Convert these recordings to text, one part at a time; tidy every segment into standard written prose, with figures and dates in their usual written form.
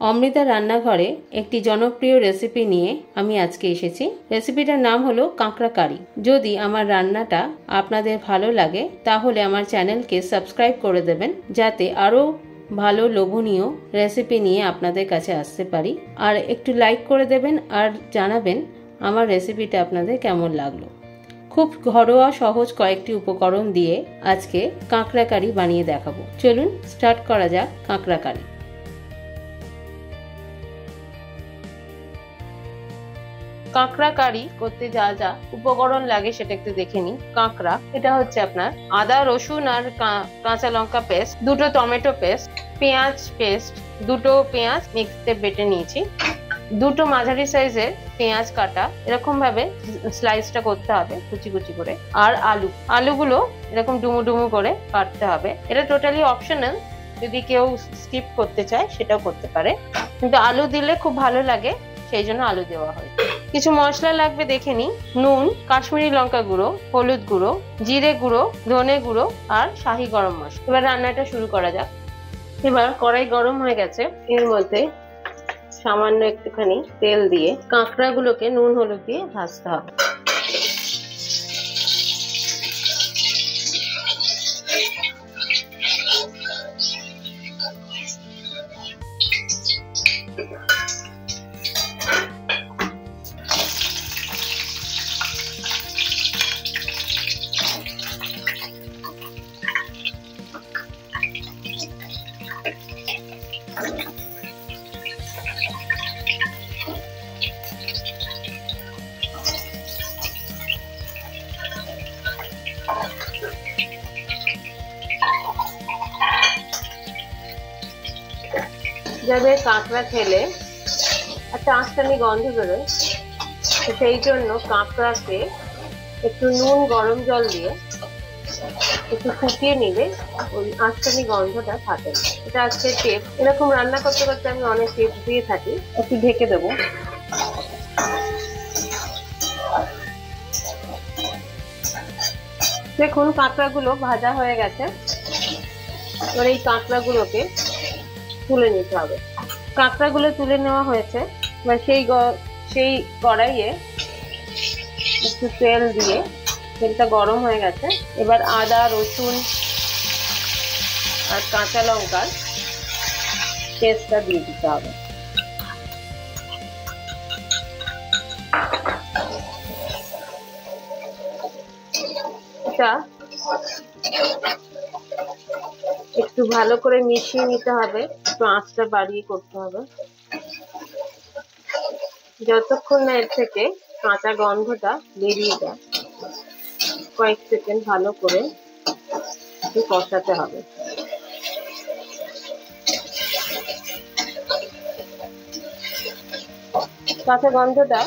অমৃতা রান্নাঘরে একটি জনপ্রিয় রেসিপি নিয়ে আমি আজকে এসেছি। রেসিপিটার নাম হলো কাঁকড়া কারি। যদি আমার রান্নাটা আপনাদের ভালো লাগে তাহলে আমার চ্যানেলকে সাবস্ক্রাইব করে দেবেন, যাতে আরও ভালো লোভনীয় রেসিপি নিয়ে আপনাদের কাছে আসতে পারি। আর একটু লাইক করে দেবেন আর জানাবেন আমার রেসিপিটা আপনাদের কেমন লাগলো। খুব ঘরোয়া সহজ কয়েকটি উপকরণ দিয়ে আজকে কাঁকড়া কারি বানিয়ে দেখাবো। চলুন স্টার্ট করা যাক কাঁকড়া কারি। কাঁকড়া কারি করতে যা যা উপকরণ লাগে সেটা একটু দেখে নিই। কাঁকড়া, এটা হচ্ছে আপনার আদা রসুন আর কাঁচা লঙ্কা পেস্ট, দুটো টমেটো পেস্ট, পেঁয়াজ পেস্ট, দুটো পেঁয়াজ মিক্সিতে বেটে নিয়েছি, দুটো মাঝারি সাইজের পেঁয়াজ কাটা, এরকম ভাবে স্লাইসটা করতে হবে কুচি কুচি করে। আর আলুগুলো এরকম ডুমু ডুমু করে কাটতে হবে। এটা টোটালি অপশনাল, যদি কেউ স্কিপ করতে চায় সেটাও করতে পারে, কিন্তু আলু দিলে খুব ভালো লাগে, সেই জন্য আলু দেওয়া হয়। কিছু মশলা লাগবে দেখে নিই। নুন, কাশ্মীরি লঙ্কা গুঁড়ো, হলুদ গুঁড়ো, জিরে গুঁড়ো, ধনে গুঁড়ো আর শাহি গরম মশলা। এবার রান্নাটা শুরু করা যাক। এবার কড়াই গরম হয়ে গেছে, এর মধ্যে সামান্য একটুখানি তেল দিয়ে কাঁকড়াগুলোকে নুন হলুদ দিয়ে ভাজতে হবে। যাদের কাঁকড়া খেলে একটা আঁচটানি গন্ধ বেরোয়, সেই জন্য কাঁকড়াকে একটু নুন গরম জল দিয়ে একটু ফুটিয়ে নিলে ওই আঁচটানি গন্ধটা থাকে না। এটা আজকে টিপ। এরকম রান্না করতে করতে আমি অনেক টিপ দিয়ে থাকি। একটু ঢেকে দেবো। দেখুন কাঁকড়াগুলো ভাজা হয়ে গেছে। এবার এই কাঁকড়াগুলোকে তুলে নিতে হবে। কাঁকড়াগুলো তুলে নেওয়া হয়েছে। এবার সেই কড়াইয়ে একটু তেল দিয়ে, তেলটা গরম হয়ে গেছে, এবার আদা রসুন আর কাঁচা লঙ্কার পেস্টটা দিয়ে দিতে হবে। এটা একটু ভালো করে মিশিয়ে নিতে হবে, একটু আঁচটা বাড়িয়ে করতে হবে, যতক্ষণ না এর থেকে কাঁচা গন্ধটা বেরিয়ে যায়। কয়েক সেকেন্ড ভালো করে কষাতে হবে। কাঁচা গন্ধটা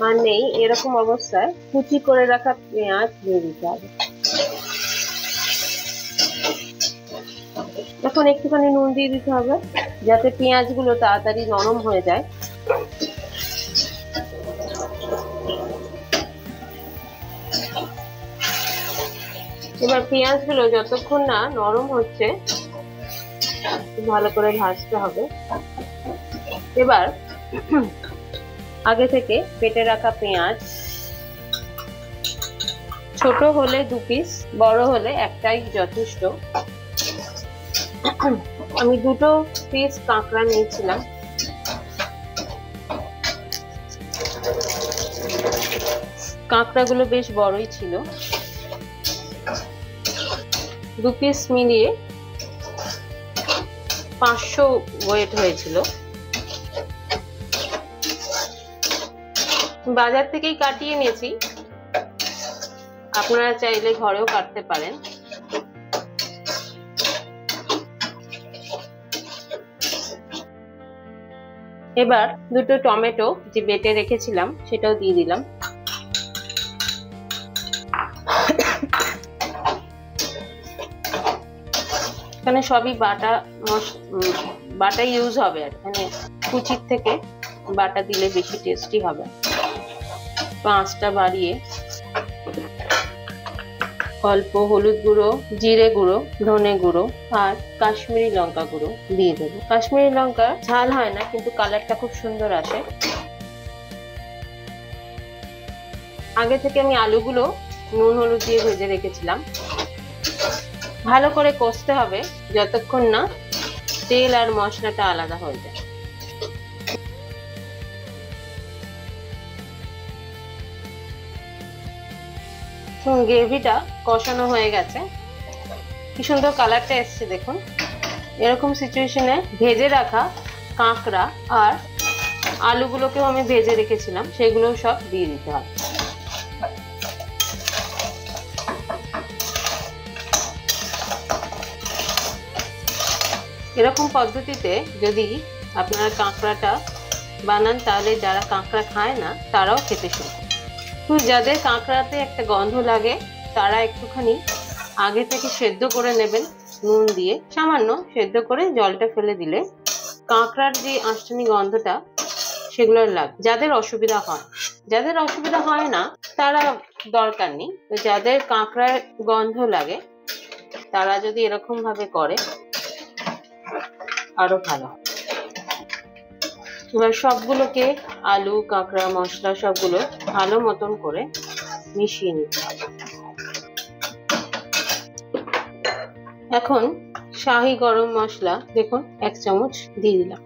আর নেই, এরকম অবস্থায় কুচি করে রাখা পেঁয়াজ দিয়ে দিতে হবে। এখন একটুখানি নুন দিয়ে দিতে হবে, যাতে পেঁয়াজগুলো তাড়াতাড়ি নরম হয়ে যায়। এবার পেঁয়াজগুলো যতক্ষণ না নরম হচ্ছে ভালো করে ভাজতে হবে। এবার আগে থেকে কেটে রাখা পেঁয়াজ, ছোট হলে 2 পিস, বড় হলে একটাই যথেষ্ট। আমি 2 পিস কাঁকড়া নিয়েছিলাম। কাঁকড়াগুলো বেশ বড়ই ছিল। 2 পিস মিলিয়ে 500 ওয়েট হয়েছিল। বাজার থেকেই কাটিয়ে নিয়েছি, আপনারা চাইলে ঘরেও কাটতে পারেন। এবার 2টো টমেটো যে বেটে রেখেছিলাম সেটাও দিয়ে দিলাম। এখানে সবই বাটা ইউজ হবে, আর এখানে কুচির থেকে বাটা দিলে বেশি টেস্টি হবে। 5টা বাড়িয়ে অল্প হলুদ গুঁড়ো, জিরে গুঁড়ো, ধনে গুঁড়ো আর কাশ্মীরি লঙ্কা গুঁড়ো দিয়ে দেবো। কাশ্মীরি লঙ্কা ঝাল হয় না, কিন্তু কালারটা খুব সুন্দর আসে। আগে থেকে আমি আলুগুলো নুন হলুদ দিয়ে ভেজে রেখেছিলাম। ভালো করে কষতে হবে যতক্ষণ না তেল আর মশলাটা আলাদা হয়ে যায়। গ্রেভিটা কষানো হয়ে গেছে, কি সুন্দর কালারটা এসছে দেখুন। এরকম সিচুয়েশনে ভেজে রাখা কাঁকড়া আর আলুগুলোকেও আমি ভেজে রেখেছিলাম, সেগুলো সব দিয়ে দিতে হবে। এরকম পদ্ধতিতে যদি আপনারা কাঁকড়াটা বানান, তাহলে যারা কাঁকড়া খায় না তারাও খেতে শুরু করে। যাদের কাঁকড়াতে একটা গন্ধ লাগে তারা একটুখানি আগে থেকে সেদ্ধ করে নেবেন নুন দিয়ে, সামান্য সেদ্ধ করে জলটা ফেলে দিলে কাঁকড়ার যে আঁশটানি গন্ধটা সেগুলো লাগে। যাদের অসুবিধা হয় না তারা দরকার নেই। তো যাদের কাঁকড়ার গন্ধ লাগে তারা যদি এরকম ভাবে করে আরো ভালো। এবার সবগুলোকে আলু, কাঁকড়া, মশলা সবগুলো ভালো মতন করে মিশিয়ে নিতে হবে। এখন শাহি গরম মশলা দেখুন 1 চামচ দিয়ে দিলাম।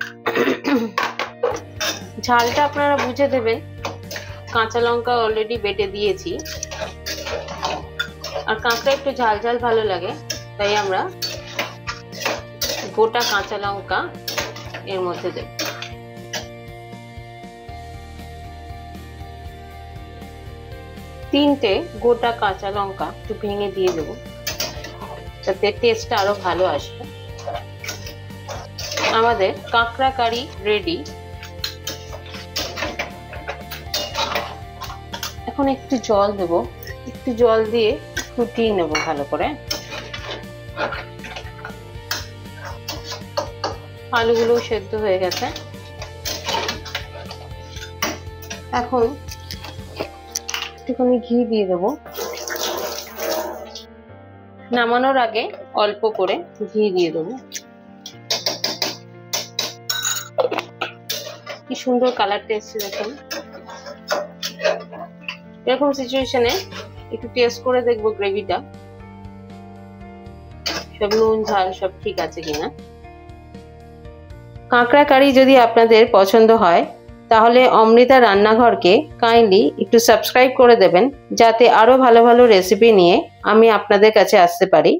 ঝালটা আপনারা বুঝে দেবেন, কাঁচা লঙ্কা অলরেডি বেটে দিয়েছি, আর কাঁকড়া একটু ঝাল ঝাল ভালো লাগে, তাই আমরা গোটা কাঁচা লঙ্কা এর মধ্যে দেব। তিনটে গোটা কাঁচা লঙ্কা একটু ভেঙে দিয়ে দেবো, তাতে টেস্টটা আরো ভালো আসবে। আমাদের কাঁকড়া কারি রেডি। এখন একটু জল দেব, একটু জল দিয়ে ফুটিয়ে নেব ভালো করে। আলুগুলো সেদ্ধ হয়ে গেছে। এখন একটুখানি ঘি দিয়ে দেবো। নামানোর আগে অল্প করে ঘি দিয়ে দেবো। কি সুন্দর কালারটা এসছে দেখুন। এরকম সিচুয়েশনে একটু টেস্ট করে দেখবো গ্রেভিটা, সব নুন ঝাল সব ঠিক আছে কিনা। কাঁকড়া কারি যদি আপনাদের পছন্দ হয় তাহলে অমৃতা রান্নাঘরকে কাইন্ডলি একটু সাবস্ক্রাইব করে দেবেন, যাতে আরো ভালো ভালো রেসিপি নিয়ে আমি আপনাদের কাছে আসতে পারি।